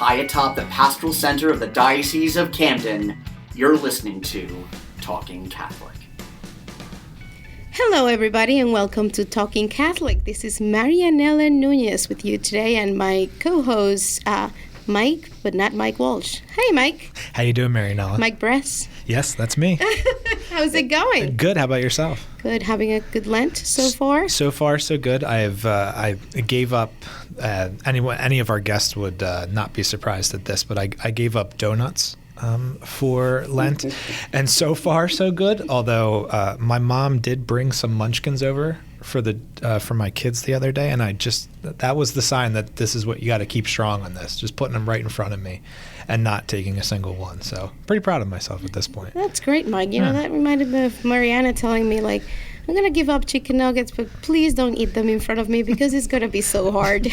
high atop the pastoral center of the Diocese of Camden, you're listening to Talking Catholic. Hello, everybody, and welcome to Talking Catholic. This is Marianela Nunez with you today, and my co-host, Mike, but not Mike Walsh. Hey, Mike. How you doing, Marianela? Mike Bress. Yes, that's me. How's it going? Good. How about yourself? Good. Having a good Lent so far? So far, so good. I gave up. Any of our guests would not be surprised at this, but I gave up donuts for Lent, and so far, so good. Although my mom did bring some munchkins over for my kids the other day, and that was the sign that this is what you got to keep strong on this, just putting them right in front of me and not taking a single one. So pretty proud of myself at this point. That's great, Mike. You know, that reminded me of Mariana telling me, like, I'm going to give up chicken nuggets, but please don't eat them in front of me because it's going to be so hard.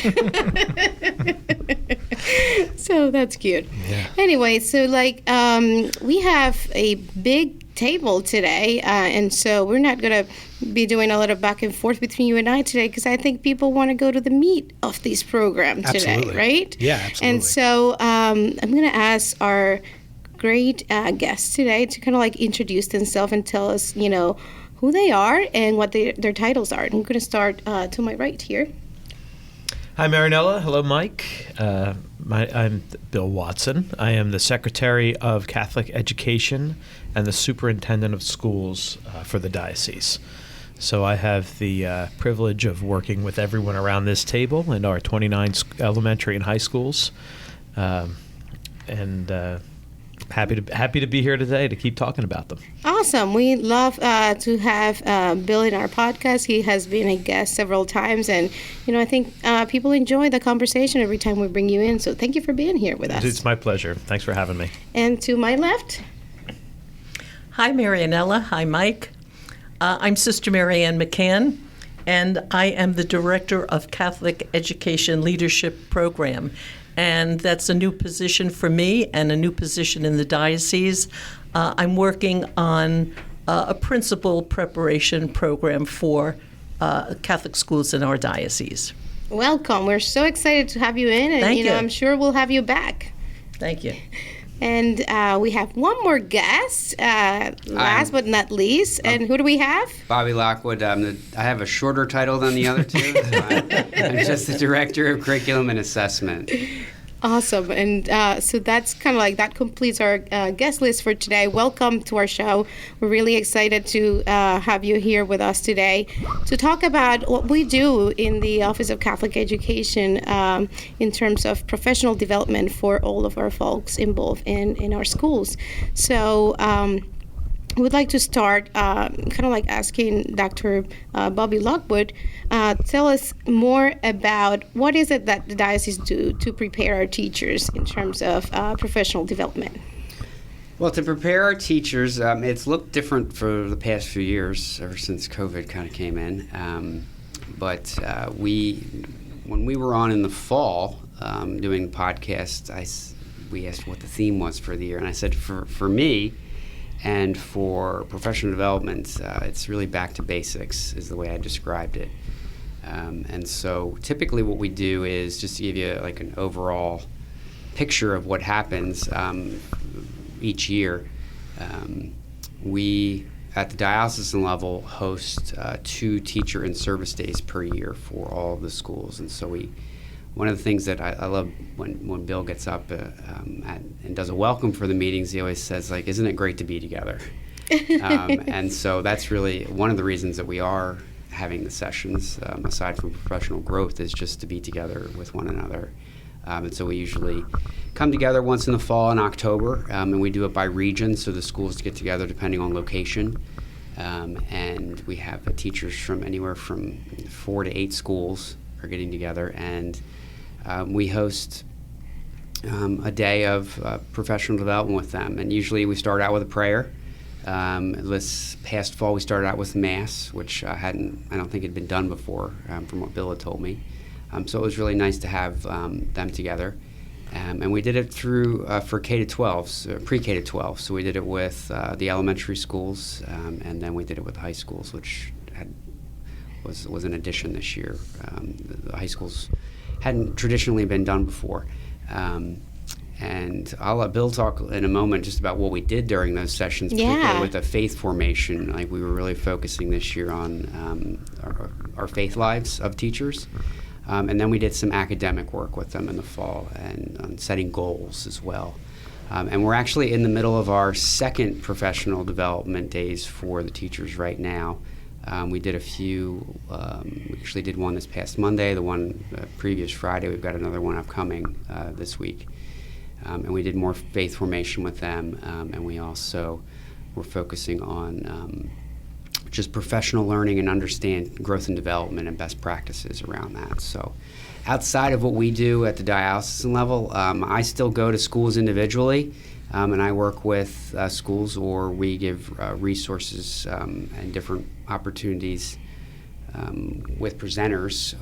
So that's cute. Yeah. Anyway, so we have a big table today, and so we're not going to be doing a lot of back and forth between you and I today because I think people want to go to the meat of this program today, Absolutely. Right? Yeah, absolutely. And so I'm going to ask our great guests today to kind of introduce themselves and tell us, who they are and what their titles are. And I'm going to start to my right here. Hi, Marianela. Hello, Mike. I'm Bill Watson. I am the Secretary of Catholic Education and the Superintendent of Schools for the Diocese. So I have the privilege of working with everyone around this table in our 29 elementary and high schools. Happy to be here today to keep talking about them. Awesome. We love to have Bill in our podcast. He has been a guest several times, and I think people enjoy the conversation every time we bring you in. So thank you for being here with us. It's my pleasure. Thanks for having me. And to my left. Hi, Marianela. Hi, Mike. I'm Sister Marianne McCann, and I am the Director of Catholic Education Leadership Program. And that's a new position for me and a new position in the diocese. I'm working on a principal preparation program for Catholic schools in our diocese. Welcome. We're so excited to have you in, and Thank you. I'm sure we'll have you back. Thank you. And we have one more guest, last but not least. And who do we have? Bobby Lockwood. I have a shorter title than the other two. So I'm just the Director of Curriculum and Assessment. Awesome. And so that's kind of that completes our guest list for today. Welcome to our show. We're really excited to have you here with us today to talk about what we do in the Office of Catholic Education in terms of professional development for all of our folks involved in our schools. So we'd like to start asking Dr. Bobby Lockwood, tell us more about what is it that the diocese do to prepare our teachers in terms of professional development. Well, to prepare our teachers, it's looked different for the past few years, ever since COVID kind of came in. But when we were on in the fall doing the podcast, we asked what the theme was for the year, and I said for me, and for professional development, it's really back to basics is the way I described it. And so typically what we do is just to give you an overall picture of what happens each year. We, at the diocesan level, host 2 teacher and service days per year for all of the schools. And so one of the things that I love when Bill gets up and does a welcome for the meetings, he always says, isn't it great to be together? And so that's really one of the reasons that we are having the sessions, aside from professional growth, is just to be together with one another. And so we usually come together once in the fall in October, and we do it by region, so the schools get together depending on location. And we have teachers from anywhere from 4 to 8 schools are getting together, and we host a day of professional development with them. And usually we start out with a prayer. This past fall we started out with Mass, which I don't think had been done before from what Bill had told me. So it was really nice to have them together. And we did it through for K-12, pre-K to 12. So we did it with the elementary schools, and then we did it with the high schools, which was an addition this year. The high schools hadn't traditionally been done before. And I'll let Bill talk in a moment just about what we did during those sessions, particularly with the faith formation. Like, we were really focusing this year on our faith lives of teachers. And then we did some academic work with them in the fall and on setting goals as well. And we're actually in the middle of our second professional development days for the teachers right now. We did a few, we actually did one this past Monday, the one previous Friday. We've got another one upcoming this week. And we did more faith formation with them, and we also were focusing on just professional learning and understand growth and development and best practices around that. So outside of what we do at the diocesan level, I still go to schools individually, and I work with schools, or we give resources and different opportunities with presenters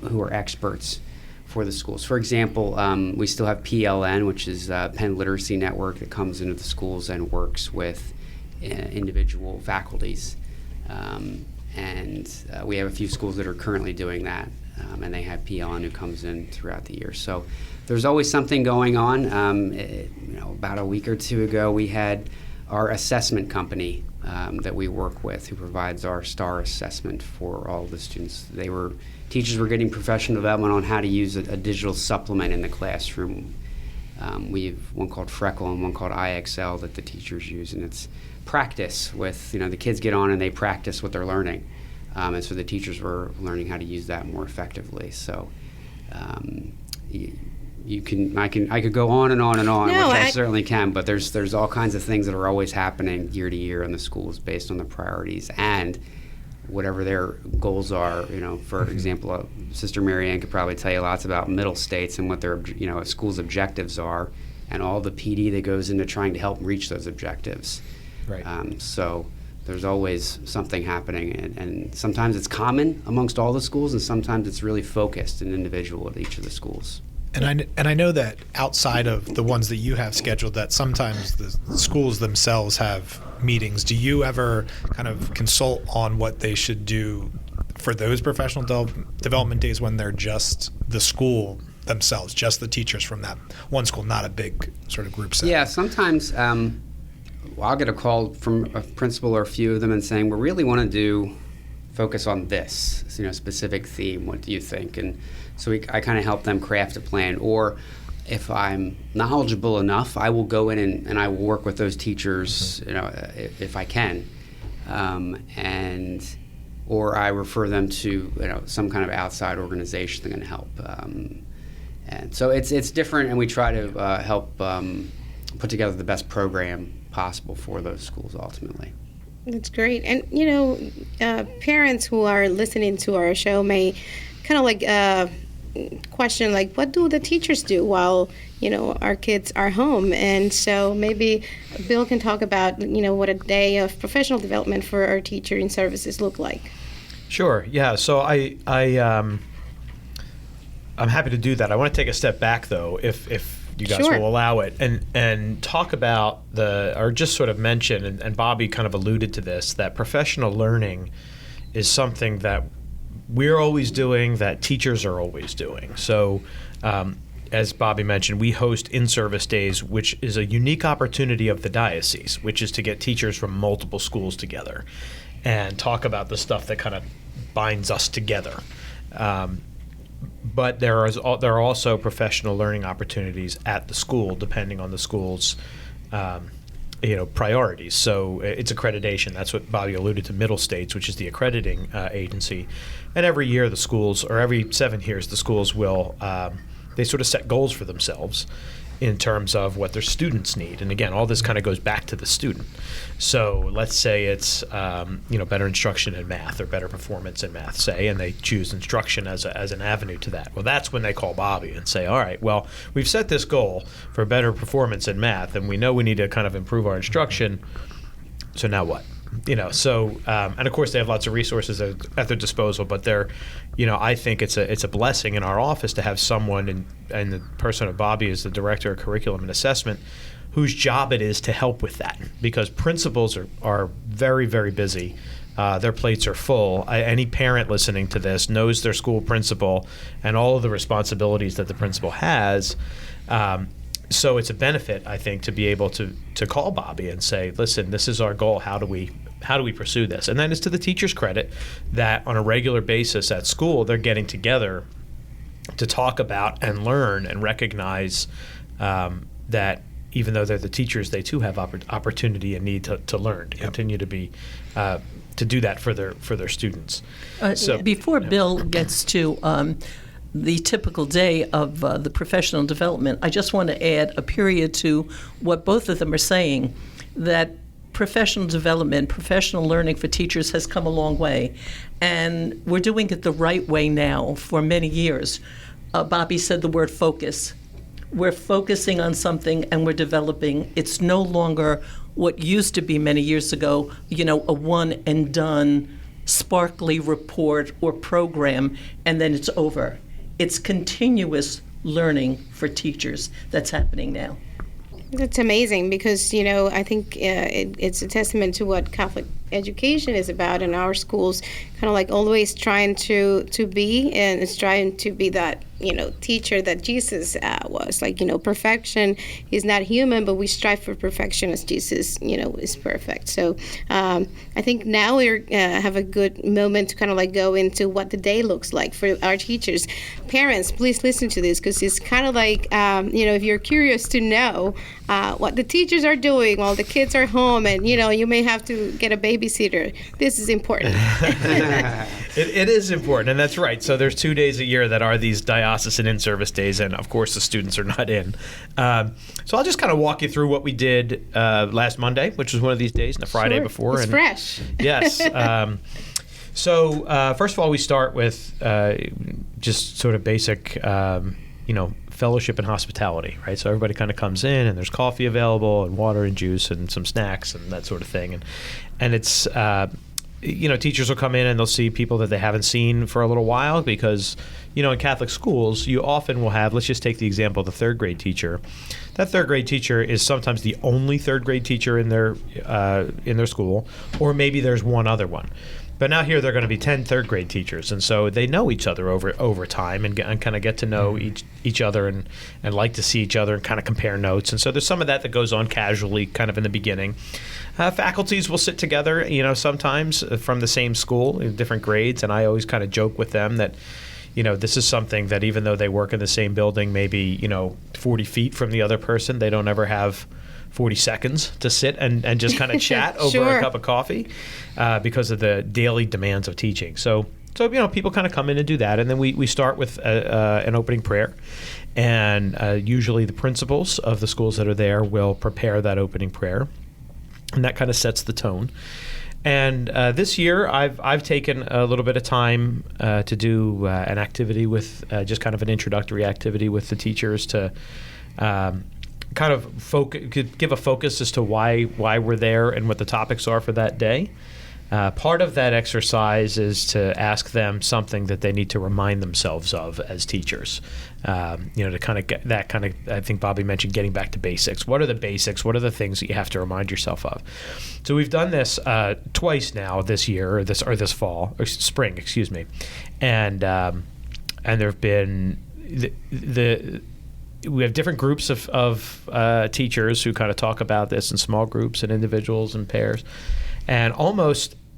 who are experts for the schools. For example, we still have PLN, which is Penn Literacy Network, that comes into the schools and works with individual faculties. And we have a few schools that are currently doing that, and they have PLN who comes in throughout the year. So there's always something going on. About a week or two ago, we had our assessment company that we work with, who provides our STAR assessment for all the students. Teachers were getting professional development on how to use a digital supplement in the classroom. We have one called Freckle and one called IXL that the teachers use, and it's practice with, the kids get on and they practice what they're learning. And so the teachers were learning how to use that more effectively. So I could go on and on and on, which I certainly can, but there's all kinds of things that are always happening year to year in the schools based on the priorities and whatever their goals are. For example, Sister Marianne could probably tell you lots about middle states and what their a school's objectives are, and all the PD that goes into trying to help reach those objectives. Right. So there's always something happening, and sometimes it's common amongst all the schools, and sometimes it's really focused and individual at each of the schools. And I know that outside of the ones that you have scheduled, that sometimes the schools themselves have meetings. Do you ever kind of consult on what they should do for those professional development days when they're just the school themselves, just the teachers from that one school, not a big sort of group setting? Yeah, sometimes I'll get a call from a principal or a few of them and saying, we really want to focus on this, specific theme. What do you think? And so I kind of help them craft a plan. Or if I'm knowledgeable enough, I will go in and I will work with those teachers, if I can, or I refer them to some kind of outside organization that can help. And so it's different, and we try to help put together the best program possible for those schools ultimately. That's great. And, parents who are listening to our show may kind of question, what do the teachers do while, our kids are home? And so maybe Bill can talk about, what a day of professional development for our teaching services look like. Sure. Yeah. So I'm happy to do that. I want to take a step back, though, if you guys will allow it, and talk about or just sort of mention, and Bobby kind of alluded to this, that professional learning is something that we're always doing, that teachers are always doing. So as Bobby mentioned, we host in-service days, which is a unique opportunity of the diocese, which is to get teachers from multiple schools together and talk about the stuff that kind of binds us together. But there are also professional learning opportunities at the school, depending on the school's priorities. So it's accreditation. That's what Bobby alluded to, Middle States, which is the accrediting agency. And every year the schools, or every 7 years, the schools will they sort of set goals for themselves in terms of what their students need. And again, all this kind of goes back to the student. So let's say it's better instruction in math or better performance in math, say, and they choose instruction as an avenue to that. Well, that's when they call Bobby and say, all right, well, we've set this goal for better performance in math, and we know we need to kind of improve our instruction. So now what? And of course they have lots of resources at their disposal, but I think it's a blessing in our office to have someone, and the person of Bobby is the director of curriculum and assessment, whose job it is to help with that, because principals are very, very busy. Their plates are full. Any parent listening to this knows their school principal and all of the responsibilities that the principal has. So it's a benefit, I think, to be able to call Bobby and say, listen, this is our goal. How do we pursue this? And then it's to the teacher's credit that on a regular basis at school, they're getting together to talk about and learn and recognize that even though they're the teachers, they too have opportunity and need to learn, to continue to be to do that for their students. Before Bill gets to the typical day of the professional development, I just want to add a period to what both of them are saying, that professional development, professional learning for teachers has come a long way. And we're doing it the right way now for many years. Bobby said the word focus. We're focusing on something and we're developing. It's no longer what used to be many years ago, a one and done sparkly report or program, and then it's over. It's continuous learning for teachers that's happening now. That's amazing because, I think it's a testament to what Catholic education is about in our schools, kind of like always trying to be, and it's trying to be that, teacher that Jesus was. Like, perfection is not human, but we strive for perfection as Jesus, is perfect. So I think now we have a good moment to kind of like go into what the day looks like for our teachers. Parents, please listen to this because it's kind of like, if you're curious to know what the teachers are doing while the kids are home and, you may have to get a babysitter. This is important. It is important, and that's right. So there's 2 days a year that are these diocesan in-service days, and of course the students are not in. So I'll just kind of walk you through what we did last Monday, which was one of these days, and the Friday before. It's fresh. Yes. So first of all, we start with just sort of basic, fellowship and hospitality, right? So everybody kind of comes in, and there's coffee available, and water and juice, and some snacks, and that sort of thing. And it's teachers will come in and they'll see people that they haven't seen for a little while because, in Catholic schools, you often will have, let's just take the example of the third grade teacher. That third grade teacher is sometimes the only third grade teacher in their school, or maybe there's one other one. But now here they're going to be 10 third grade teachers, and so they know each other over time and kind of get to know each other and like to see each other and kind of compare notes. And so there's some of that goes on casually kind of in the beginning. Faculties will sit together, sometimes from the same school in different grades, and I always kind of joke with them that, this is something that even though they work in the same building, maybe, 40 feet from the other person, they don't ever have 40 seconds to sit and just kind of chat over a cup of coffee because of the daily demands of teaching. So people kind of come in and do that. And then we start with an opening prayer. And usually the principals of the schools that are there will prepare that opening prayer. And that kind of sets the tone. And this year, I've taken a little bit of time to do an activity with just kind of an introductory activity with the teachers to kind of give a focus as to why we're there and what the topics are for that day. Part of that exercise is to ask them something that they need to remind themselves of as teachers. To kind of get that kind of, I think Bobby mentioned getting back to basics. What are the basics? What are the things that you have to remind yourself of? So we've done this twice now this year, or this fall, or spring, excuse me, and there have been we have different groups of teachers who kind of talk about this in small groups and individuals and pairs, and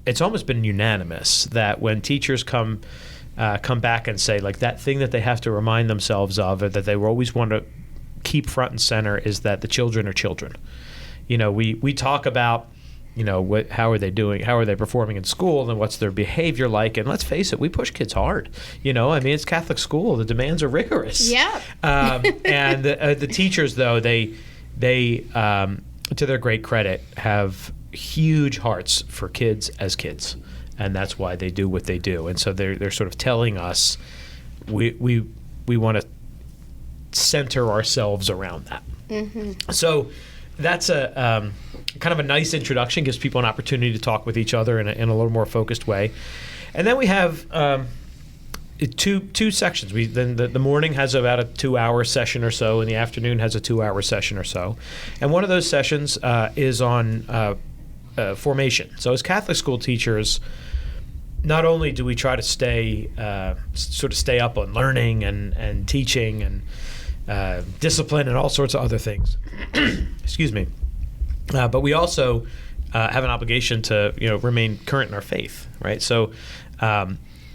it's almost been unanimous that when teachers come back and say, like, that thing that they have to remind themselves of, or that they always want to keep front and center, is that the children are children. We talk about, how are they doing? How are they performing in school? And what's their behavior like? And let's face it, we push kids hard. It's Catholic school. The demands are rigorous. Yeah. And the teachers, though, they to their great credit, have huge hearts for kids as kids, and that's why they do what they do. And so they're sort of telling us we want to center ourselves around that. Mm-hmm. So that's a kind of a nice introduction, gives people an opportunity to talk with each other in a little more focused way. And then we have two sections. Then the morning has about a 2-hour session or so, and the afternoon has a 2-hour session or so. And one of those sessions is on formation. So as Catholic school teachers, not only do we try to stay up on learning and teaching and discipline and all sorts of other things. Excuse me. But we also have an obligation to remain current in our faith, right? So,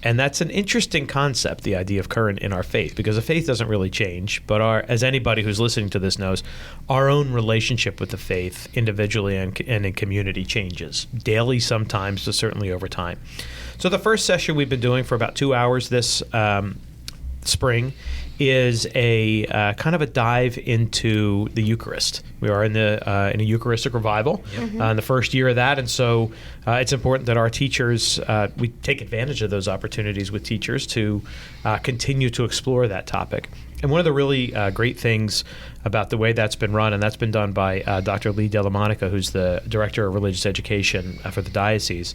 and that's an interesting concept, the idea of current in our faith, because the faith doesn't really change. But as anybody who's listening to this knows, our own relationship with the faith, individually and in community, changes daily, sometimes, but certainly over time. So the first session we've been doing for about 2 hours this spring is a kind of a dive into the Eucharist. We are in a Eucharistic revival in the first year of that, and so it's important that our teachers, we take advantage of those opportunities with teachers to continue to explore that topic. And one of the really great things about the way that's been run, and that's been done by Dr. Lee Delamonica, who's the Director of Religious Education for the diocese,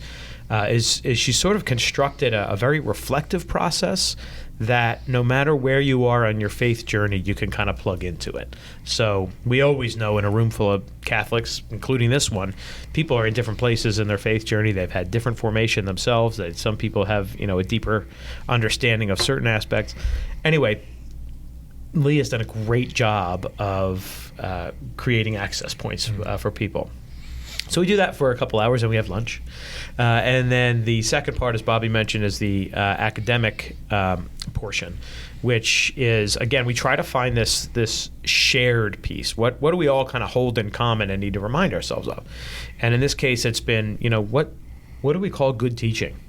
is she sort of constructed a very reflective process that no matter where you are on your faith journey, you can kind of plug into it. So we always know in a room full of Catholics, including this one, people are in different places in their faith journey. They've had different formation themselves. Some people have, a deeper understanding of certain aspects. Anyway, Lee has done a great job of creating access points for people. So we do that for a couple hours, and we have lunch. And then the second part, as Bobby mentioned, is the academic portion, which is, again, we try to find this shared piece. What do we all kind of hold in common and need to remind ourselves of? And in this case, it's been, what do we call good teaching?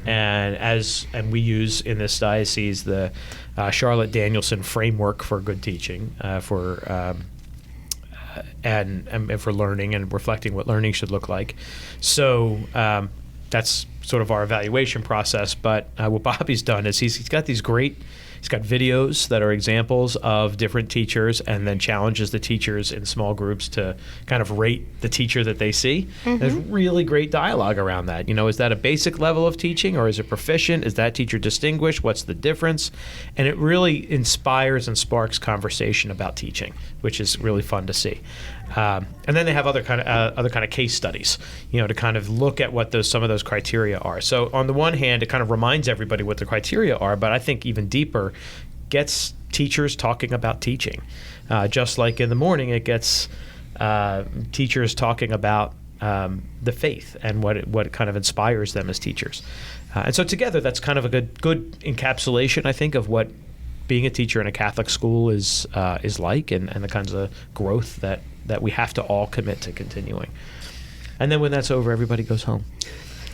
And we use in this diocese the Charlotte Danielson framework for good teaching and for learning and reflecting what learning should look like. So that's sort of our evaluation process. But what Bobby's done is he's got videos that are examples of different teachers, and then challenges the teachers in small groups to kind of rate the teacher that they see. There's really great dialogue around that. Is that a basic level of teaching, or is it proficient? Is that teacher distinguished? What's the difference? And it really inspires and sparks conversation about teaching, which is really fun to see. And then they have other kind of case studies, to kind of look at what some of those criteria are. So on the one hand, it kind of reminds everybody what the criteria are, but I think even deeper, gets teachers talking about teaching. Just like in the morning, it gets teachers talking about the faith and what kind of inspires them as teachers. And so together, that's kind of a good encapsulation, I think, of what being a teacher in a Catholic school is like, and the kinds of growth that we have to all commit to continuing. And then when that's over, everybody goes home.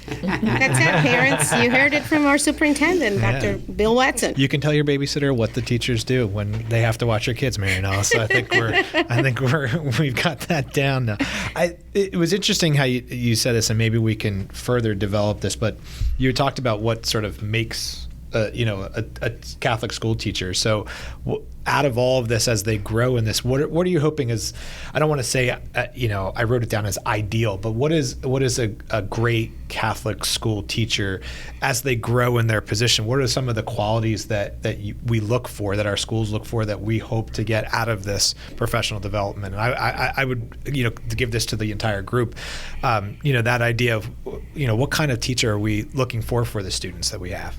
That's it, parents. You heard it from our superintendent, Dr. Bill Watson. You can tell your babysitter what the teachers do when they have to watch your kids, Marianela. So I think we've got that down now. It was interesting how you said this, and maybe we can further develop this. But you talked about what sort of makes a Catholic school teacher. So out of all of this, as they grow in this, what are you hoping is, I don't want to say, I wrote it down as ideal, but what is a great Catholic school teacher as they grow in their position? What are some of the qualities that we look for, that our schools look for, that we hope to get out of this professional development? And I would, to give this to the entire group, that idea of, what kind of teacher are we looking for the students that we have?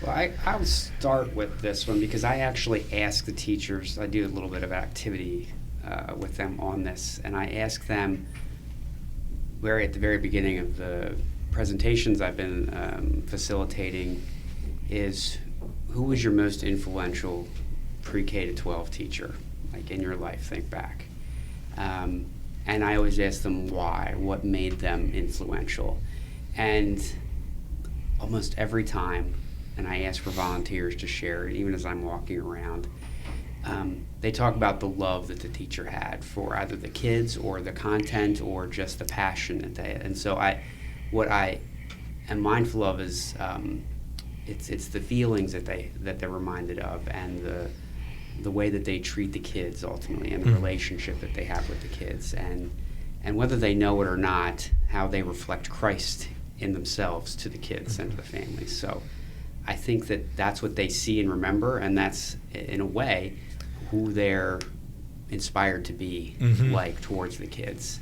Well, I would start with this one because I actually ask the teachers, I do a little bit of activity with them on this, and I ask them, at the very beginning of the presentations I've been facilitating, is who was your most influential pre-K to 12 teacher, like in your life, think back. And I always ask them why, what made them influential. And almost every time, and I ask for volunteers to share it, even as I'm walking around, they talk about the love that the teacher had for either the kids or the content or just the passion that they had. And so what I am mindful of is it's the feelings that they're reminded of, and the way that they treat the kids ultimately, and the relationship that they have with the kids, and whether they know it or not, how they reflect Christ in themselves to the kids and to the families. So I think that's what they see and remember, and that's, in a way, who they're inspired to be like towards the kids.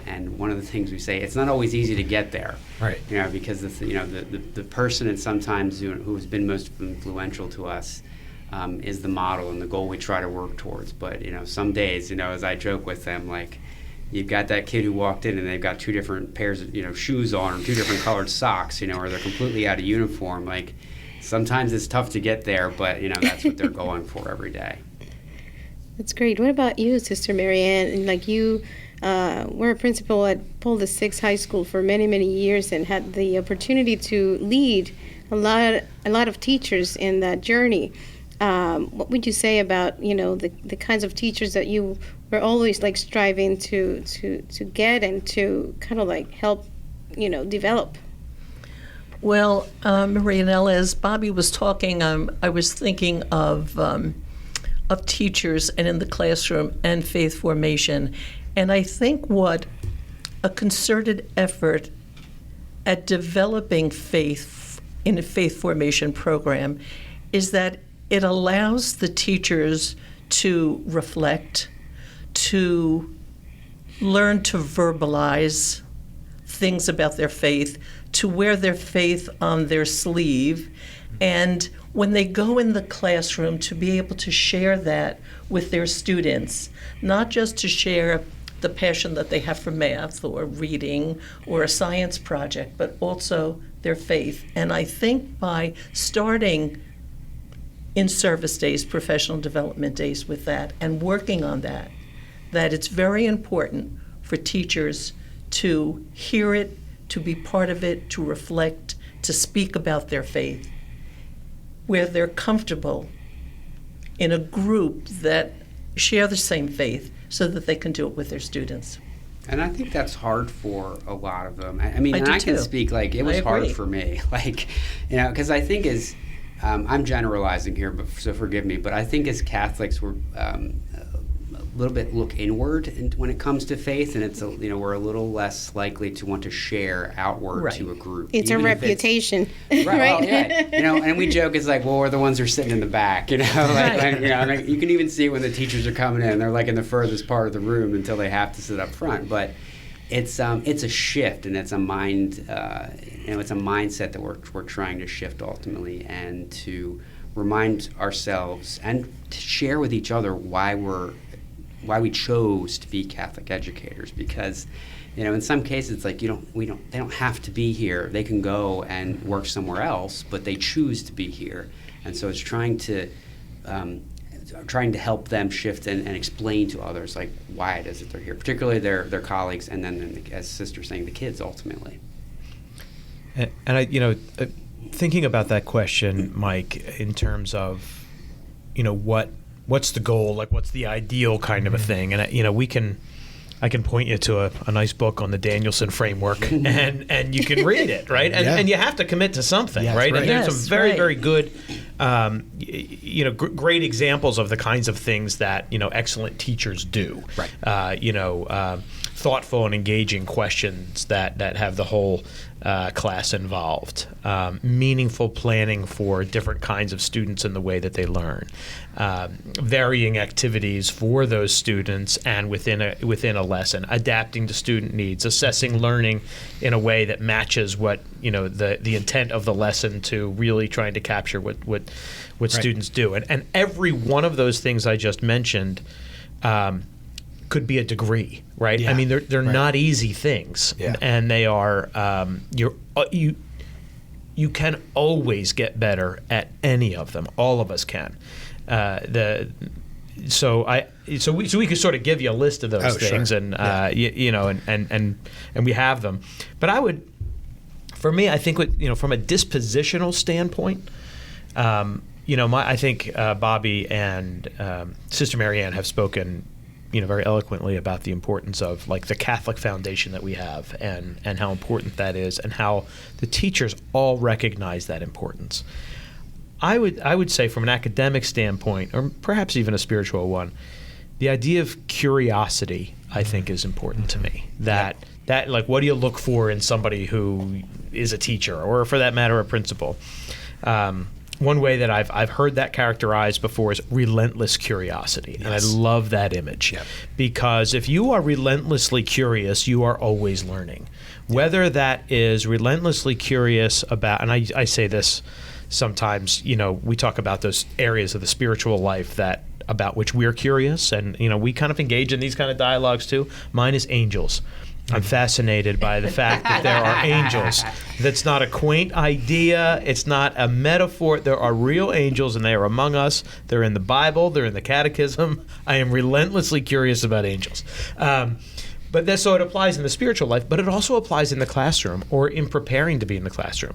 And one of the things we say, it's not always easy to get there, right? Because the person, and sometimes who has been most influential to us, is the model and the goal we try to work towards. But some days, as I joke with them, like, you've got that kid who walked in and they've got two different pairs of shoes on, or two different colored socks, or they're completely out of uniform. Like, sometimes it's tough to get there, but that's what they're going for every day. That's great. What about you, Sister Marianne? And like, you were a principal at Polda 6 High School for many, many years and had the opportunity to lead a lot of teachers in that journey. What would you say about the kinds of teachers that you were always like striving to get and to kind of like help develop? Well, Marianela, as Bobby was talking, I was thinking of teachers and in the classroom and faith formation. And I think what a concerted effort at developing faith in a faith formation program is that it allows the teachers to reflect, to learn to verbalize things about their faith, to wear their faith on their sleeve, and when they go in the classroom to be able to share that with their students, not just to share the passion that they have for math or reading or a science project, but also their faith. And I think by starting in service days, professional development days with that, and working on that it's very important for teachers to hear it, to be part of it, to reflect, to speak about their faith, where they're comfortable in a group that share the same faith so that they can do it with their students. And I think that's hard for a lot of them. I mean, I and do I can too. speak, like, it was hard for me. Like, because I think I'm generalizing here, so forgive me, but I think as Catholics, we're a little bit look inward when it comes to faith, and it's we're a little less likely to want to share outward to a group. It's a reputation, right? right? Well, yeah. And we joke, it's like, well, we're the ones who are sitting in the back, like, like, you can even see when the teachers are coming in, they're like in the furthest part of the room until they have to sit up front. But it's a shift, and it's a mind, it's a mindset that we're trying to shift ultimately, and to remind ourselves and to share with each other why we chose to be Catholic educators. Because in some cases it's like they don't have to be here. They can go and work somewhere else, but they choose to be here. And so it's trying to help them shift and explain to others like why it is that they're here, particularly their colleagues, and then as Sister's saying, the kids ultimately. And I thinking about that question, Mike, in terms of what's the goal, like what's the ideal kind of a thing, and I can point you to a nice book on the Danielson framework, and you can read it, right? And you have to commit to something, right? And there's some very good, great examples of the kinds of things that excellent teachers do, right? Thoughtful and engaging questions that have the whole class involved, meaningful planning for different kinds of students in the way that they learn, varying activities for those students and within a lesson, adapting to student needs, assessing learning in a way that matches what the intent of the lesson to really trying to capture what students do, and every one of those things I just mentioned could be a degree, right? Yeah. I mean, they're not easy things, and they are. You can always get better at any of them. All of us can. So we could sort of give you a list of those things, sure. and and we have them. But I think from a dispositional standpoint, I think Bobby and Sister Marianne have spoken very eloquently about the importance of like the Catholic foundation that we have, and how important that is, and how the teachers all recognize that importance. I would say from an academic standpoint, or perhaps even a spiritual one, the idea of curiosity I think is important to me. That like, what do you look for in somebody who is a teacher, or for that matter a principal? One way that I've heard that characterized before is relentless curiosity, and I love that image, because if you are relentlessly curious, you are always learning. Whether that is relentlessly curious about, and I say this sometimes, we talk about those areas of the spiritual life about which we're curious, and we kind of engage in these kind of dialogues too. Mine is angels. I'm fascinated by the fact that there are angels. That's not a quaint idea. It's not a metaphor. There are real angels, and they are among us. They're in the Bible. They're in the Catechism. I am relentlessly curious about angels. So it applies in the spiritual life, but it also applies in the classroom or in preparing to be in the classroom.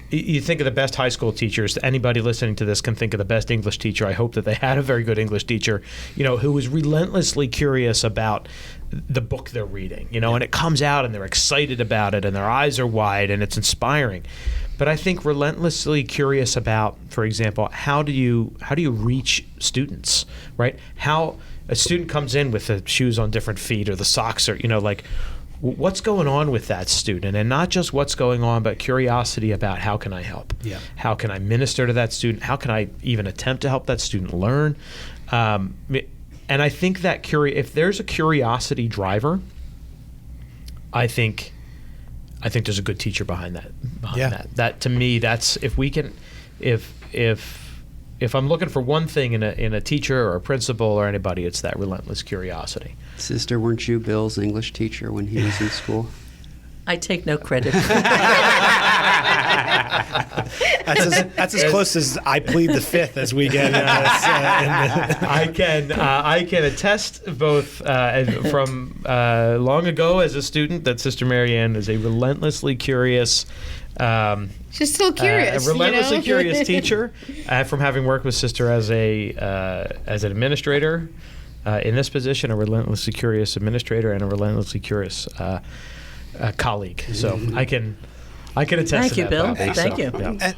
You think of the best high school teachers. Anybody listening to this can think of the best English teacher. I hope that they had a very good English teacher, who was relentlessly curious about the book they're reading, and it comes out and they're excited about it and their eyes are wide and it's inspiring. But I think relentlessly curious about, for example, how do you reach students, right? How a student comes in with the shoes on different feet or the socks, or what's going on with that student, and not just what's going on, but curiosity about how can I help? Yeah. How can I minister to that student? How can I even attempt to help that student learn? And I think that if there's a curiosity driver, I think there's a good teacher behind that. That to me, that's if we can, if I'm looking for one thing in a teacher or a principal or anybody, it's that relentless curiosity. Sister, weren't you Bill's English teacher when he was in school? I take no credit. That's as close as I plead the fifth as we get. I can attest both from long ago as a student that Sister Marianne is a relentlessly curious. She's still curious. A relentlessly curious teacher. From having worked with Sister as an administrator in this position, a relentlessly curious administrator and a relentlessly curious colleague. So I can attest Thank to you, that. Bill. Bob. Thank you. And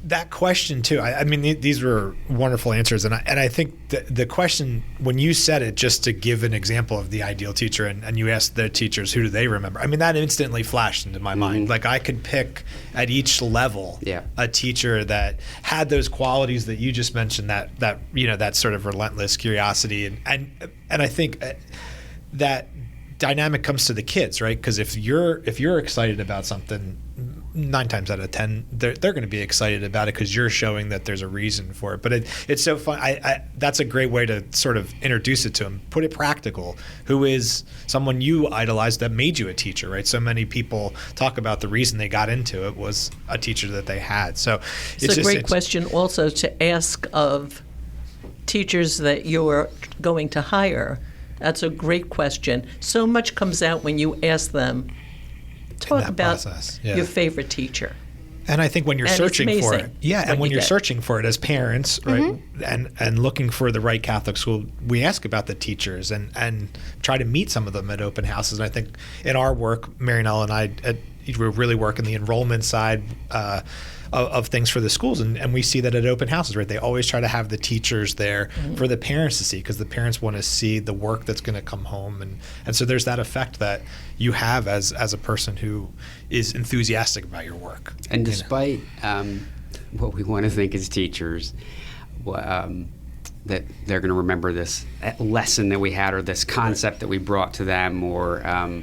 that question too. I mean, these were wonderful answers, and I think the question, when you said it, just to give an example of the ideal teacher, and you asked the teachers who do they remember. I mean, that instantly flashed into my mind. Like I could pick at each level a teacher that had those qualities that you just mentioned. That sort of relentless curiosity, and I think that dynamic comes to the kids, right? Because if you're excited about something, 9 times out of 10 they're going to be excited about it because you're showing that there's a reason for it. But it's so fun. That's a great way to sort of introduce it to them. Put it practical. Who is someone you idolized that made you a teacher, right? So many people talk about the reason they got into it was a teacher that they had. So it's a great question also to ask of teachers that you're going to hire. That's a great question. So much comes out when you ask them, talk about your favorite teacher. And I think when you're searching for it, and when you're searching for it as parents, right, and looking for the right Catholic school, we ask about the teachers and try to meet some of them at open houses. And I think in our work, Marianela and I, we really work in the enrollment side of things for the schools, and we see that at open houses, right? They always try to have the teachers there for the parents to see, because the parents want to see the work that's going to come home, and so there's that effect that you have as a person who is enthusiastic about your work. And despite what we want to think as teachers, that they're going to remember this lesson that we had or this concept that we brought to them, or I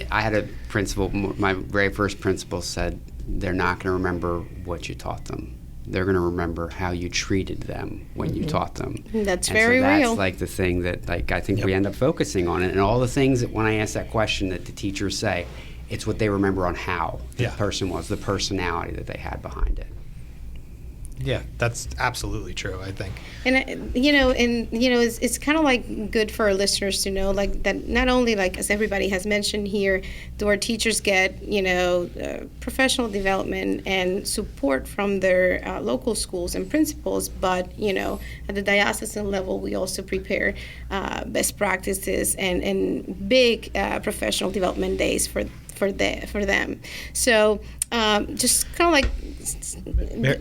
had a principal, my very first principal said, they're not going to remember what you taught them. They're going to remember how you treated them when you taught them. That's and very so that's real. like the thing that I think we end up focusing on it. And all the things that when I ask that question that the teachers say, it's what they remember on how the person was, the personality that they had behind it. Yeah, that's absolutely true, I think. And it's kind of like good for our listeners to know, like, that not only, like, as everybody has mentioned here, do our teachers get professional development and support from their local schools and principals, but at the diocesan level we also prepare best practices and big professional development days for them. So just kind of like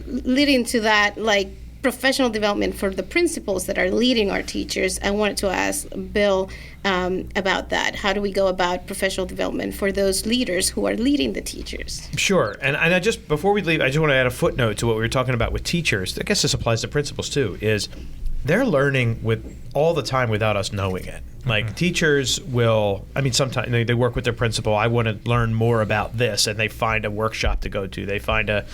leading to that, like, professional development for the principals that are leading our teachers, I wanted to ask Bill about that. How do we go about professional development for those leaders who are leading the teachers? Sure. And I just, before we leave, I just want to add a footnote to what we were talking about with teachers. I guess this applies to principals too, is they're learning with all the time without us knowing it. Like, teachers will, sometimes they work with their principal. I want to learn more about this, and they find a workshop to go to. They find a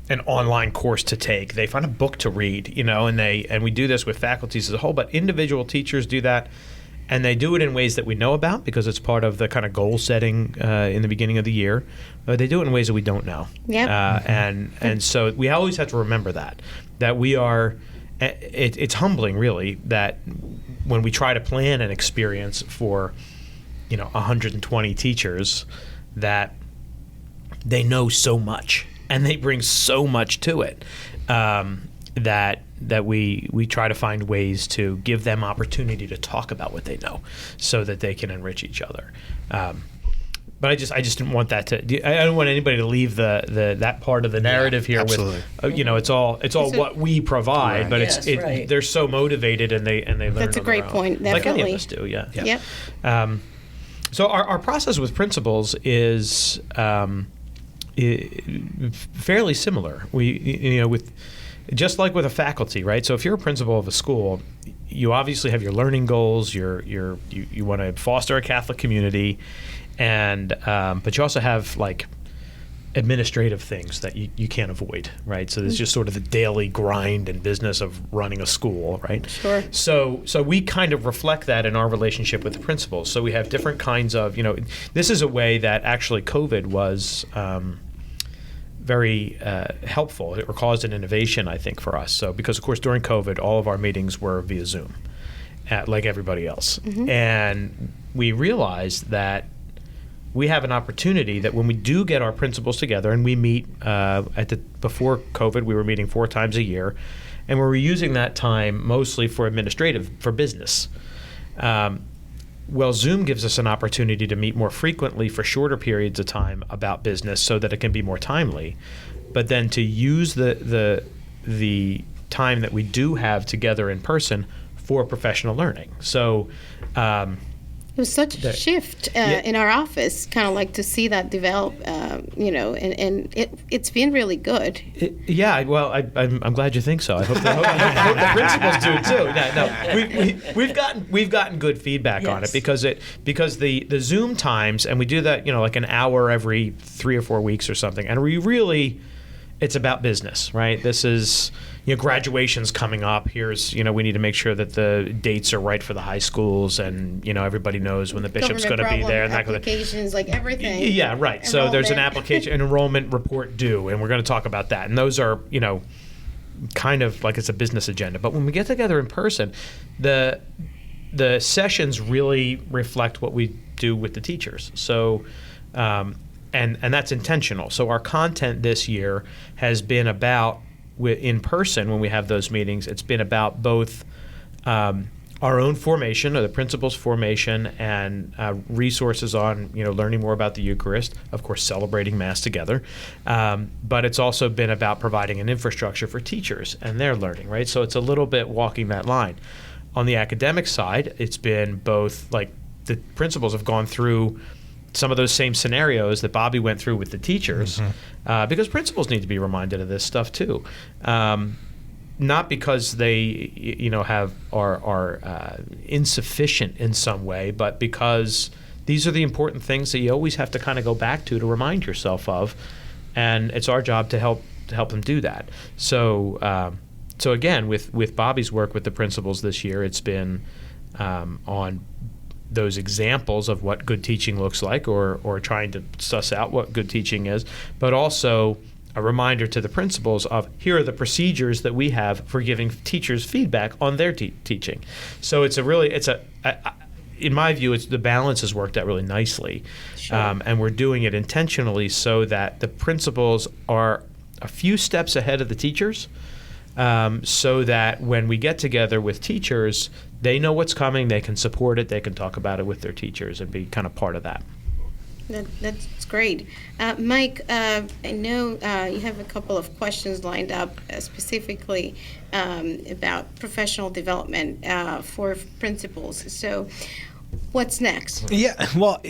an online course to take. They find a book to read, and we do this with faculties as a whole, but individual teachers do that. And they do it in ways that we know about because it's part of the kind of goal setting in the beginning of the year. But they do it in ways that we don't know. Yep. And so we always have to remember that we are. It's humbling, really, that when we try to plan an experience for 120 teachers, that they know so much and they bring so much to it. That we try to find ways to give them opportunity to talk about what they know, so that they can enrich each other. But I just didn't want that to. I don't want anybody to leave that part of the narrative here absolutely. with, it's all what we provide, Right. but Yes, right. they're so motivated and they learn. That's a on their great own. point, Like any of definitely. us do, yeah. Yep. So our process with principals is fairly similar. We with. Just like with a faculty, right? So if you're a principal of a school, you obviously have your learning goals. You want to foster a Catholic community, and but you also have like administrative things that you can't avoid, right? So there's just sort of the daily grind and business of running a school, right? Sure. So we kind of reflect that in our relationship with the principals. So we have different kinds of, this is a way that actually COVID was. Very helpful or caused an innovation, I think, for us. So because, of course, during COVID, all of our meetings were via Zoom, like everybody else. Mm-hmm. And we realized that we have an opportunity that when we do get our principals together, and we meet before COVID, we were meeting 4 times a year, and we were using that time mostly for business. Well, Zoom gives us an opportunity to meet more frequently for shorter periods of time about business so that it can be more timely, but then to use the time that we do have together in person for professional learning. So It was such a shift in our office, kind of like to see that develop, and it's been really good. Well, I'm glad you think so. I hope the principals do too. We've gotten good feedback on it because the Zoom times, and we do that, like an hour every 3 or 4 weeks or something, and we really. It's about business, right? This is, graduation's coming up. Here's, we need to make sure that the dates are right for the high schools, and everybody knows when the bishop's going to be there, and that kind of applications, like everything. Yeah, right. So there's an enrollment report due, and we're going to talk about that. And those are, kind of like it's a business agenda. But when we get together in person, the sessions really reflect what we do with the teachers. So. And that's intentional. So our content this year has been about, in person when we have those meetings, it's been about both our own formation, or the principals' formation, and resources on learning more about the Eucharist, of course celebrating Mass together, but it's also been about providing an infrastructure for teachers and their learning, right? So it's a little bit walking that line. On the academic side, it's been both, like the principals have gone through some of those same scenarios that Bobby went through with the teachers, because principals need to be reminded of this stuff too. Not because they, are insufficient in some way, but because these are the important things that you always have to kind of go back to remind yourself of, and it's our job to help them do that. So again, with Bobby's work with the principals this year, it's been on those examples of what good teaching looks like, or trying to suss out what good teaching is, but also a reminder to the principals of here are the procedures that we have for giving teachers feedback on their teaching. So in my view, the balance has worked out really nicely. Sure. And we're doing it intentionally so that the principals are a few steps ahead of the teachers, so that when we get together with teachers, they know what's coming, they can support it, they can talk about it with their teachers and be kind of part of that. That's great. Mike, I know you have a couple of questions lined up specifically about professional development for principals. So what's next? Yeah, well,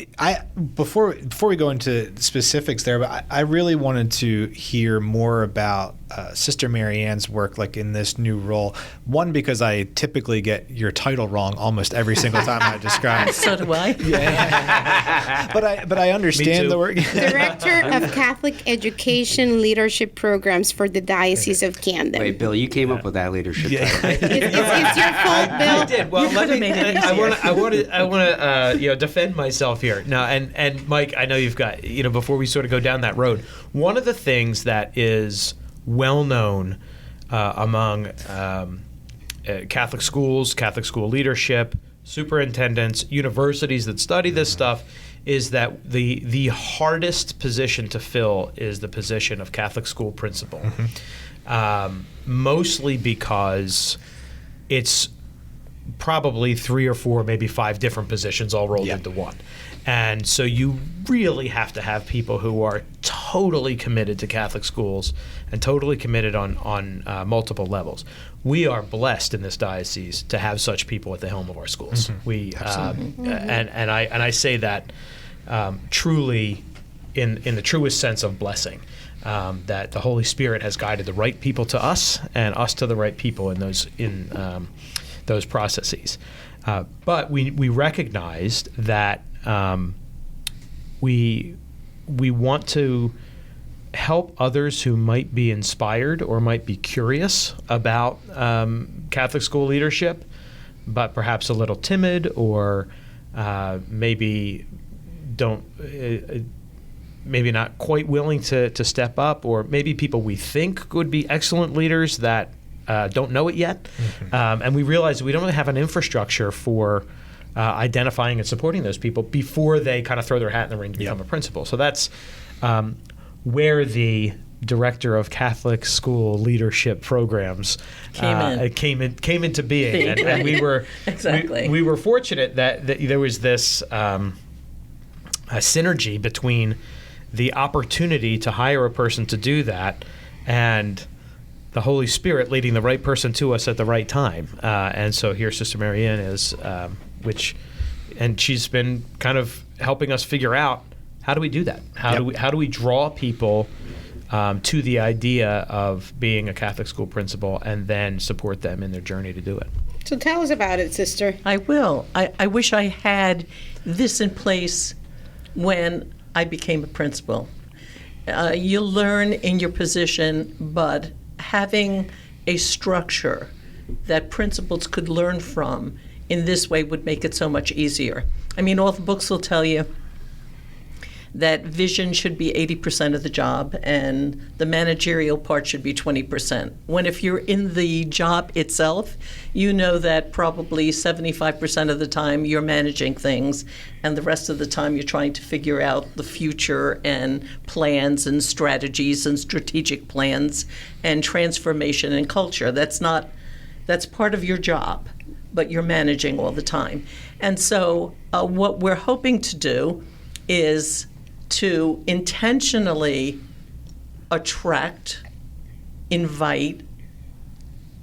before we go into specifics there, but I really wanted to hear more about Sister Marianne's work, like in this new role. One, because I typically get your title wrong almost every single time I describe. So do I. Yeah. But I understand the work. Director of Catholic Education Leadership Programs for the Diocese of Camden. Wait, Bill, you came up with that leadership title. It's your fault, Bill. I did. Well, I want to defend myself here now. And Mike, I know you've got, before we sort of go down that road, one of the things that is well known among Catholic schools, Catholic school leadership, superintendents, universities that study this stuff, is that the hardest position to fill is the position of Catholic school principal. Mostly because it's probably 3 or 4, maybe 5 different positions all rolled into one. And so you really have to have people who are totally committed to Catholic schools and totally committed on multiple levels. We are blessed in this diocese to have such people at the helm of our schools. We and I say that truly in the truest sense of blessing. That the Holy Spirit has guided the right people to us and us to the right people in those processes. But we recognized that we want to help others who might be inspired or might be curious about Catholic school leadership, but perhaps a little timid or maybe maybe not quite willing to step up, or maybe people we think would be excellent leaders that don't know it yet. And we realize we don't really have an infrastructure for identifying and supporting those people before they kind of throw their hat in the ring to become a principal. So that's where the director of Catholic school leadership programs came into being. And we were we were fortunate that there was this a synergy between the opportunity to hire a person to do that and the Holy Spirit leading the right person to us at the right time. And so here Sister Marianne is, and she's been kind of helping us figure out, how do we do that? How do we draw people to the idea of being a Catholic school principal and then support them in their journey to do it? So tell us about it, Sister. I will. I wish I had this in place when I became a principal. You learn in your position, but having a structure that principals could learn from in this way would make it so much easier. I mean, all the books will tell you that vision should be 80% of the job and the managerial part should be 20%. When if you're in the job itself, you know that probably 75% of the time you're managing things and the rest of the time you're trying to figure out the future and plans and strategies and strategic plans and transformation and culture. That's part of your job, but you're managing all the time. And so what we're hoping to do is to intentionally attract, invite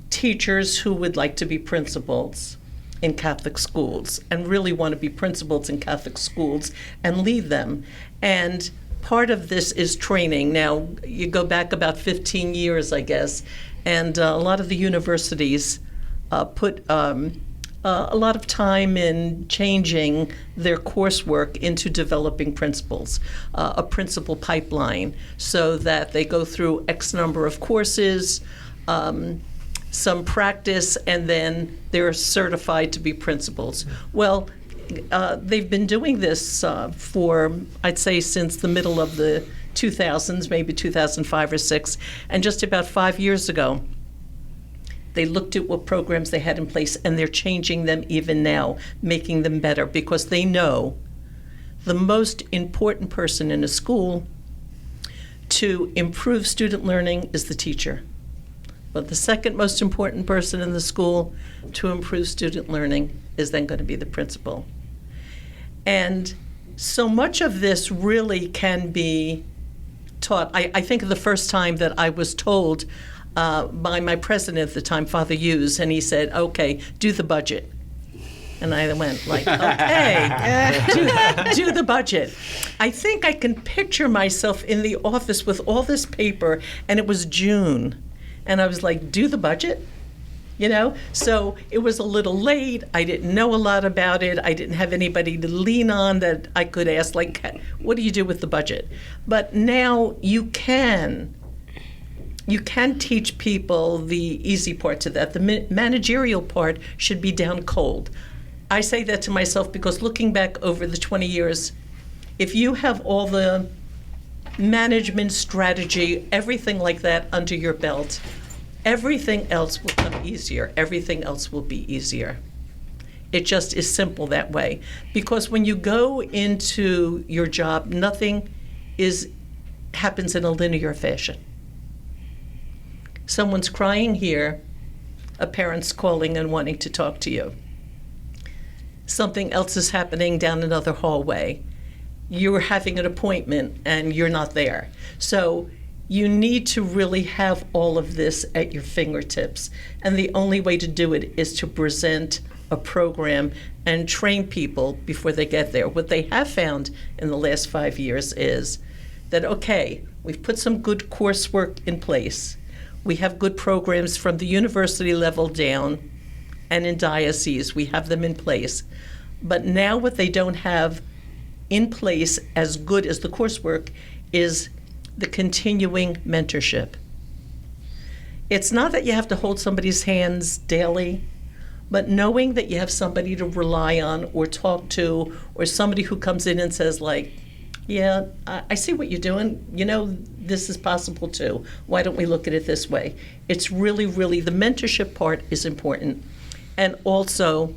teachers who would like to be principals in Catholic schools and really want to be principals in Catholic schools and lead them. And part of this is training. Now, you go back about 15 years, I guess, and a lot of the universities put a lot of time in changing their coursework into developing principals, a principal pipeline, so that they go through X number of courses, some practice, and then they're certified to be principals. Well, they've been doing this for, I'd say, since the middle of the 2000s, maybe 2005 or 6, and just about 5 years ago, they looked at what programs they had in place, and they're changing them even now, making them better, because they know the most important person in a school to improve student learning is the teacher. But the second most important person in the school to improve student learning is then going to be the principal. And so much of this really can be taught. I think of the first time that I was told by my president at the time, Father Hughes, and he said, okay, do the budget. And I went like, okay, do the budget. I think I can picture myself in the office with all this paper, and it was June. And I was like, do the budget? You know? So it was a little late. I didn't know a lot about it. I didn't have anybody to lean on that I could ask, like, what do you do with the budget? But now you can teach people the easy parts of that. The managerial part should be down cold. I say that to myself because looking back over the 20 years, if you have all the management strategy, everything like that under your belt, everything else will come easier. Everything else will be easier. It just is simple that way. Because when you go into your job, nothing happens in a linear fashion. Someone's crying here, a parent's calling and wanting to talk to you. Something else is happening down another hallway. You're having an appointment and you're not there. So you need to really have all of this at your fingertips. And the only way to do it is to present a program and train people before they get there. What they have found in the last 5 years is that, okay, we've put some good coursework in place. We have good programs from the university level down, and in dioceses, we have them in place. But now what they don't have in place as good as the coursework is the continuing mentorship. It's not that you have to hold somebody's hands daily, but knowing that you have somebody to rely on or talk to, or somebody who comes in and says, like, yeah, I see what you're doing. You know, this is possible too. Why don't we look at it this way? It's really, really, the mentorship part is important. And also,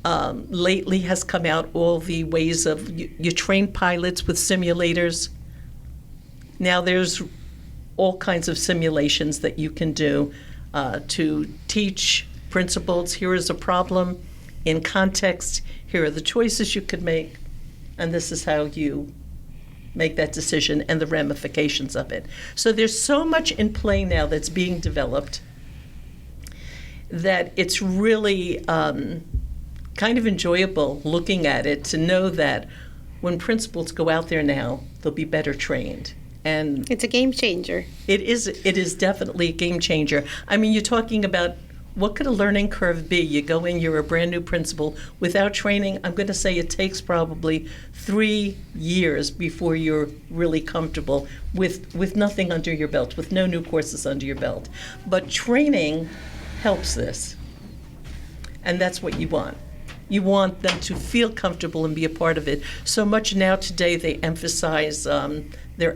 lately has come out all the ways of, you train pilots with simulators. Now there's all kinds of simulations that you can do to teach principals, here is a problem in context, here are the choices you could make, and this is how you make that decision and the ramifications of it. So there's so much in play now that's being developed that it's really kind of enjoyable looking at it to know that when principals go out there now, they'll be better trained. And it's a game changer. It is definitely a game changer. I mean, you're talking about what could a learning curve be? You go in, you're a brand new principal. Without training, I'm going to say it takes probably 3 years before you're really comfortable with nothing under your belt, with no new courses under your belt. But training helps this. And that's what you want. You want them to feel comfortable and be a part of it. So much now today they're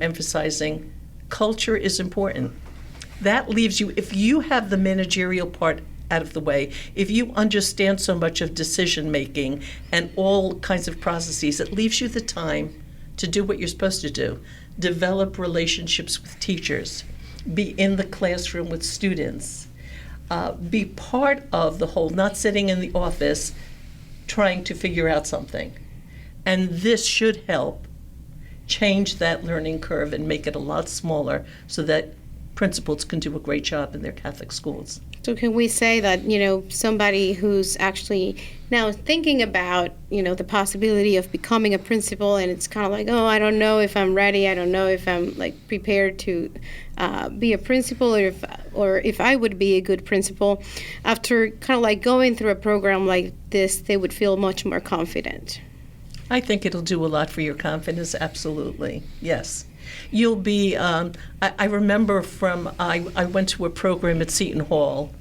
emphasizing culture is important. That leaves you, if you have the managerial part out of the way, if you understand so much of decision making and all kinds of processes, it leaves you the time to do what you're supposed to do. Develop relationships with teachers, be in the classroom with students, be part of the whole, not sitting in the office trying to figure out something. And this should help change that learning curve and make it a lot smaller so that principals can do a great job in their Catholic schools. So can we say that, somebody who's actually now thinking about, the possibility of becoming a principal, and it's kind of like, oh, I don't know if I'm ready. I don't know if I'm prepared to be a principal, or if I would be a good principal. After kind of going through a program like this, they would feel much more confident. I think it'll do a lot for your confidence, absolutely, yes. You'll be, I remember I went to a program at Seton Hall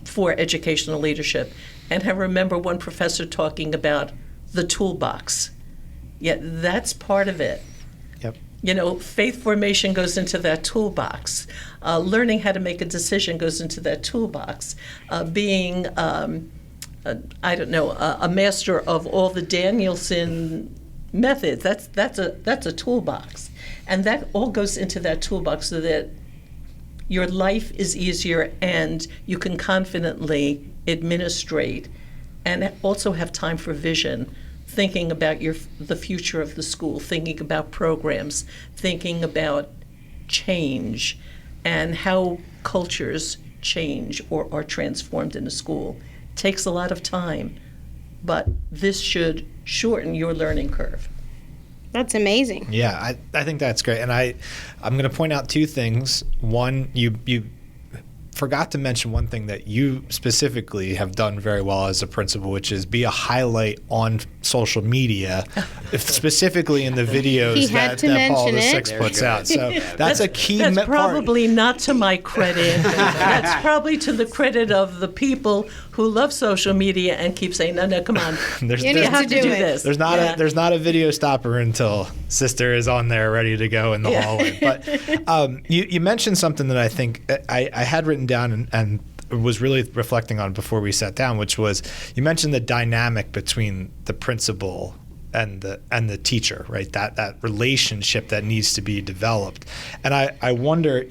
for educational leadership, and I remember one professor talking about the toolbox. Yeah, that's part of it. Yep. Faith formation goes into that toolbox. Learning how to make a decision goes into that toolbox. Being, a master of all the Danielson methods, that's a toolbox. And that all goes into that toolbox so that your life is easier and you can confidently administrate and also have time for vision, thinking about the future of the school, thinking about programs, thinking about change and how cultures change or are transformed in a school. It takes a lot of time, but this should shorten your learning curve. That's amazing. Yeah, I think that's great. And I'm going to point out two things. One, you forgot to mention one thing that you specifically have done very well as a principal, which is be a highlight on social media, specifically in the videos that Paul the Six puts out. So that's a key part. That's probably not to my credit. That's probably to the credit of the people who love social media and keep saying, no, come on. You have to do this. There's not a video stopper until Sister is on there ready to go in the hallway. But you mentioned something that I think I had written down and was really reflecting on before we sat down, which was you mentioned the dynamic between the principal and the teacher, right? That relationship that needs to be developed. And I wonder,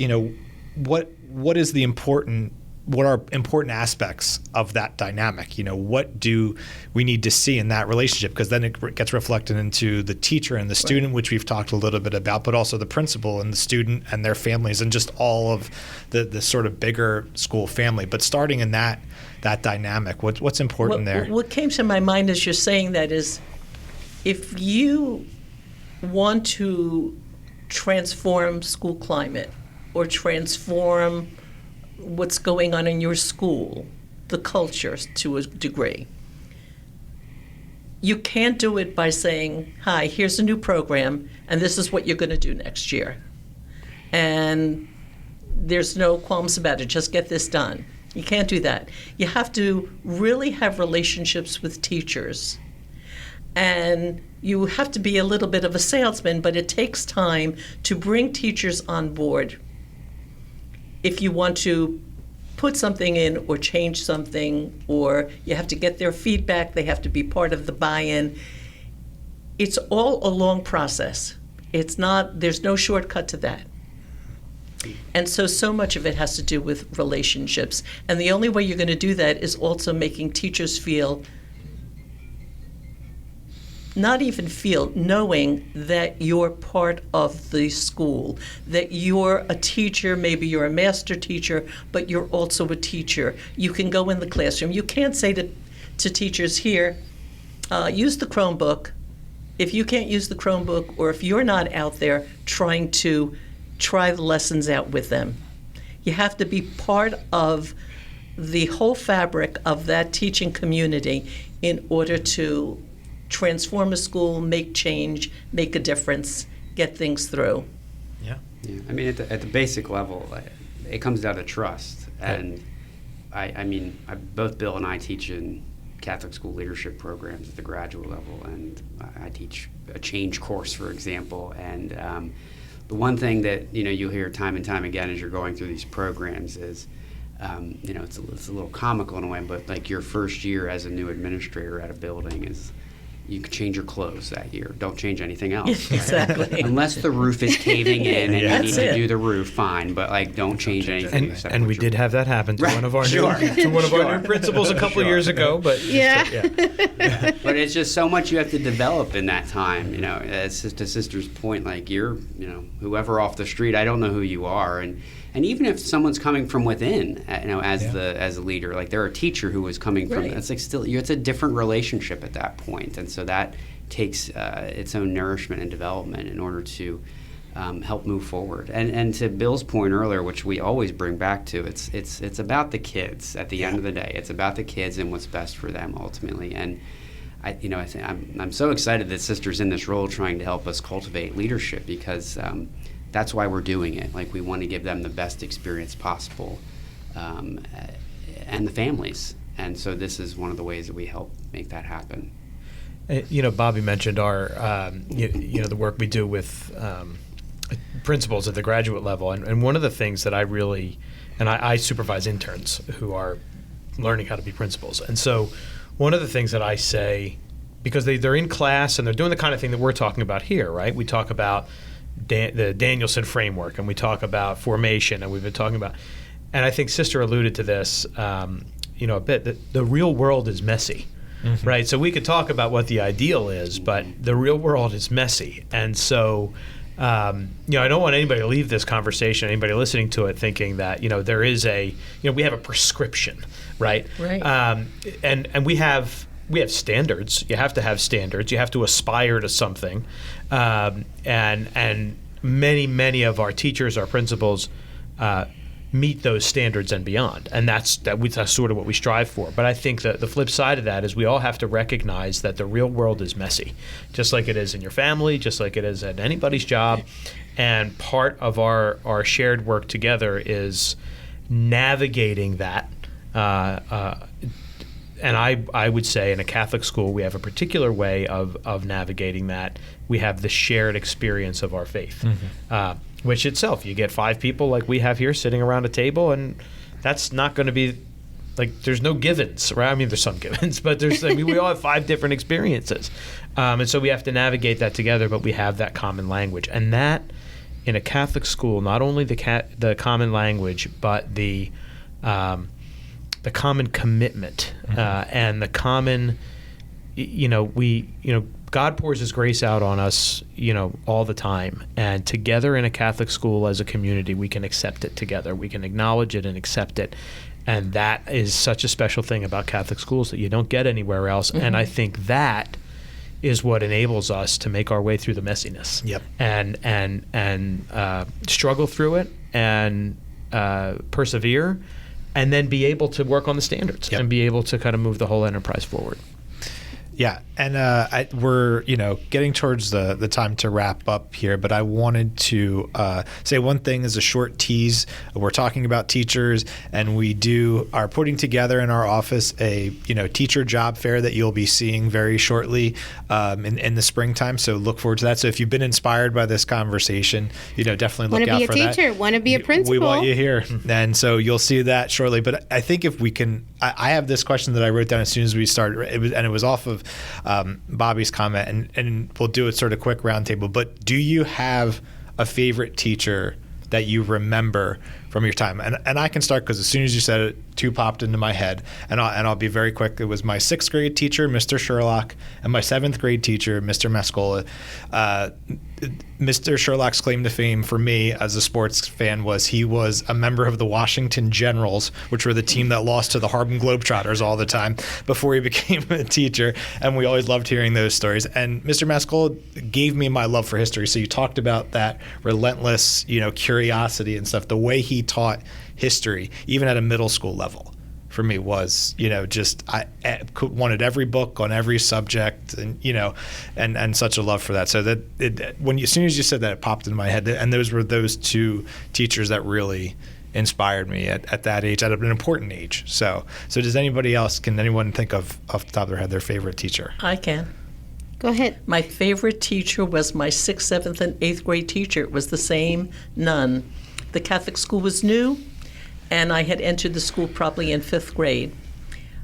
what are important aspects of that dynamic? What do we need to see in that relationship? Because then it gets reflected into the teacher and the student, which we've talked a little bit about, but also the principal and the student and their families and just all of the sort of bigger school family. But starting in that dynamic, what's important there? What came to my mind as you're saying that is, if you want to transform school climate or transform what's going on in your school, the culture to a degree, you can't do it by saying, hi, here's a new program, and this is what you're going to do next year. And there's no qualms about it, just get this done. You can't do that. You have to really have relationships with teachers. And you have to be a little bit of a salesman, but it takes time to bring teachers on board. If you want to put something in or change something, or you have to get their feedback, they have to be part of the buy-in. It's all a long process. There's no shortcut to that. And so much of it has to do with relationships. And the only way you're going to do that is also making teachers knowing that you're part of the school, that you're a teacher, maybe you're a master teacher, but you're also a teacher. You can go in the classroom. You can't say to teachers here, use the Chromebook. If you can't use the Chromebook, or if you're not out there trying to try the lessons out with them, you have to be part of the whole fabric of that teaching community in order to transform a school, make change, make a difference, get things through. Yeah. I mean, at the basic level, it comes down to trust. And both Bill and I teach in Catholic school leadership programs at the graduate level, and I teach a change course, for example. And the one thing that you'll hear time and time again as you're going through these programs is, it's a little comical in a way, but like your first year as a new administrator at a building is, you can change your clothes that year. Don't change anything else. Exactly. Unless the roof is caving in and you need to do the roof, fine. But don't change anything. And we did have that happen to one of our new principals a couple of years ago. But But it's just so much you have to develop in that time. As to Sister's point, like you're, whoever off the street, I don't know who you are, and even if someone's coming from within, as a leader, like they're a teacher who was coming from, it's like still, it's a different relationship at that point, and so that takes its own nourishment and development in order to help move forward. And to Bill's point earlier, which we always bring back to, it's about the kids at the end of the day. It's about the kids and what's best for them ultimately. And I'm so excited that Sister's in this role trying to help us cultivate leadership, because that's why we're doing it. Like, we want to give them the best experience possible, and the families. And so this is one of the ways that we help make that happen. Bobby mentioned our, the work we do with principals at the graduate level. And one of the things that I supervise interns who are learning how to be principals. And so one of the things that I say, because they're in class and they're doing the kind of thing that we're talking about here, right? We talk about the Danielson framework, and we talk about formation, and we've been talking about, and I think Sister alluded to this, a bit, that the real world is messy, right? So we could talk about what the ideal is, but the real world is messy, and so I don't want anybody to leave this conversation, anybody listening to it, thinking that there is we have a prescription, right? Right. And we have we have standards. You have to have standards. You have to aspire to something, and many of our teachers, our principals, meet those standards and beyond, and that's sort of what we strive for. But I think that the flip side of that is we all have to recognize that the real world is messy, just like it is in your family, just like it is at anybody's job. And part of our shared work together is navigating that. And I would say in a Catholic school we have a particular way of navigating that. We have the shared experience of our faith. Which itself, you get 5 people like we have here sitting around a table, and that's not going to be like, there's no givens, right? I mean, there's some givens, but we all have 5 different experiences. And so we have to navigate that together, but we have that common language. And that, in a Catholic school, not only the common language, but the common commitment and the common, God pours His grace out on us, all the time. And together in a Catholic school as a community, we can accept it together. We can acknowledge it and accept it. And that is such a special thing about Catholic schools that you don't get anywhere else. And I think that is what enables us to make our way through the messiness. Yep. And struggle through it and persevere, and then be able to work on the standards and be able to kind of move the whole enterprise forward. Yeah, and we're getting towards the time to wrap up here, but I wanted to say one thing as a short tease. We're talking about teachers, and we are putting together in our office a teacher job fair that you'll be seeing very shortly in the springtime. So look forward to that. So if you've been inspired by this conversation, definitely look out for that. Want to be a teacher? Want to be a principal? We want you here, and so you'll see that shortly. But I think if we can, I have this question that I wrote down as soon as we started, and it was off of Bobby's comment, and we'll do it sort of quick roundtable. But do you have a favorite teacher that you remember from your time? And I can start because as soon as you said it, 2 popped into my head, and I'll be very quick. It was my 6th grade teacher, Mr. Sherlock, and my 7th grade teacher, Mr. Mascola. Mr. Sherlock's claim to fame for me as a sports fan was he was a member of the Washington Generals, which were the team that lost to the Harlem Globetrotters all the time before he became a teacher, and we always loved hearing those stories. And Mr. Mascola gave me my love for history. So you talked about that relentless, curiosity and stuff. The way he taught history, even at a middle school level, for me was, I wanted every book on every subject, and and such a love for that. So that as soon as you said that, it popped into my head. And those were those 2 teachers that really inspired me at that age, at an important age. So does anybody else? Can anyone think of off the top of their head their favorite teacher? I can. Go ahead. My favorite teacher was my 6th, 7th, and 8th grade teacher. It was the same nun. The Catholic school was new, and I had entered the school probably in 5th grade.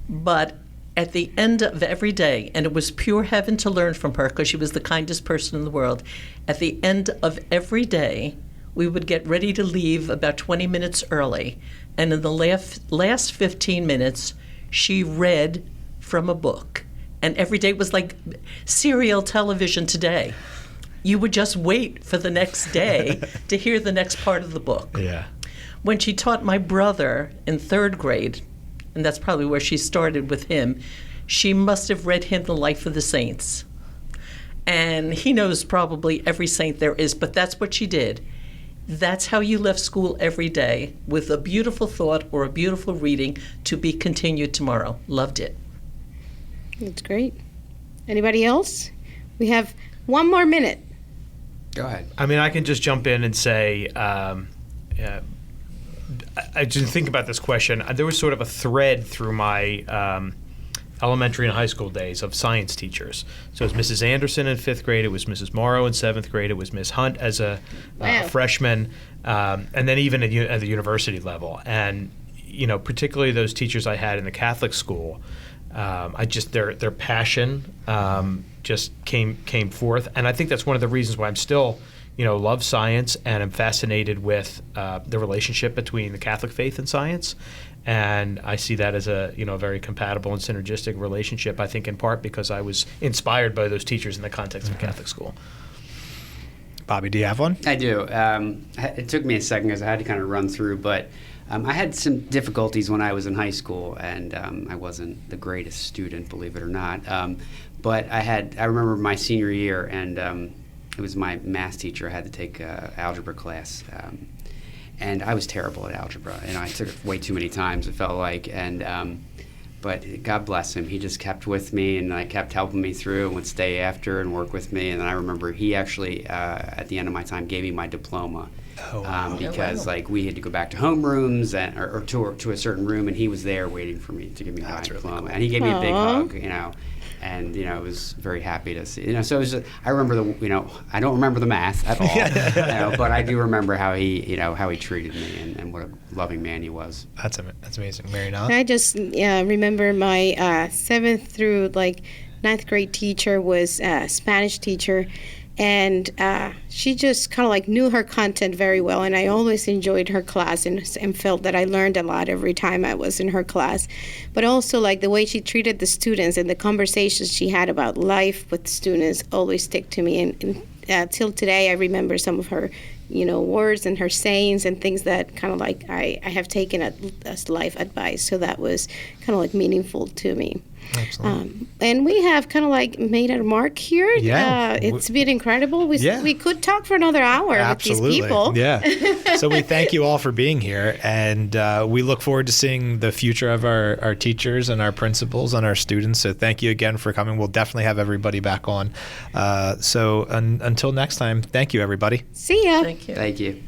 But at the end of every day, and it was pure heaven to learn from her because she was the kindest person in the world, at the end of every day, we would get ready to leave about 20 minutes early. And in the last 15 minutes, she read from a book. And every day was like serial television today. You would just wait for the next day to hear the next part of the book. Yeah. When she taught my brother in 3rd grade, and that's probably where she started with him, she must have read him The Life of the Saints. And he knows probably every saint there is, but that's what she did. That's how you left school every day, with a beautiful thought or a beautiful reading to be continued tomorrow. Loved it. That's great. Anybody else? We have 1 more minute. Go ahead. I mean, I can just jump in and say, I just think about this question. There was sort of a thread through my elementary and high school days of science teachers. So it was Mrs. Anderson in 5th grade. It was Mrs. Morrow in 7th grade. It was Ms. Hunt as a freshman, and then even at the university level. And particularly those teachers I had in the Catholic school, their passion just came forth, and I think that's one of the reasons why I'm still love science and am fascinated with the relationship between the Catholic faith and science. And I see that as a very compatible and synergistic relationship, I think in part because I was inspired by those teachers in the context of Catholic school. Bobby, do you have one? I do. It took me a second because I had to kind of run through, but I had some difficulties when I was in high school, and I wasn't the greatest student, believe it or not. But I remember my senior year, and it was my math teacher. I had to take an algebra class, and I was terrible at algebra. And I took it way too many times, it felt like. But God bless him, he just kept with me, and I kept helping me through and would stay after and work with me. And then I remember he actually, at the end of my time, gave me my diploma. Oh, wow. Because we had to go back to homerooms or to a certain room, and he was there waiting for me to give me my diploma. Really cool. And he gave me a big hug, and I was very happy to see. So it was I remember I don't remember the math at all, but I do remember how he treated me and what a loving man he was. That's amazing, Marianela. I just remember my 7th through 9th grade teacher was a Spanish teacher. And she just kind of knew her content very well, and I always enjoyed her class and felt that I learned a lot every time I was in her class. But also the way she treated the students and the conversations she had about life with students always stick to me. And till today, I remember some of her, words and her sayings and things that kind of I have taken as life advice. So that was kind of meaningful to me. Excellent. And we have kind of made a mark here. Yeah. It's been incredible. We could talk for another hour Absolutely. with these people. Yeah. So we thank you all for being here, and we look forward to seeing the future of our teachers and our principals and our students. So thank you again for coming. We'll definitely have everybody back on. So until next time, thank you, everybody. See ya. Thank you. Thank you.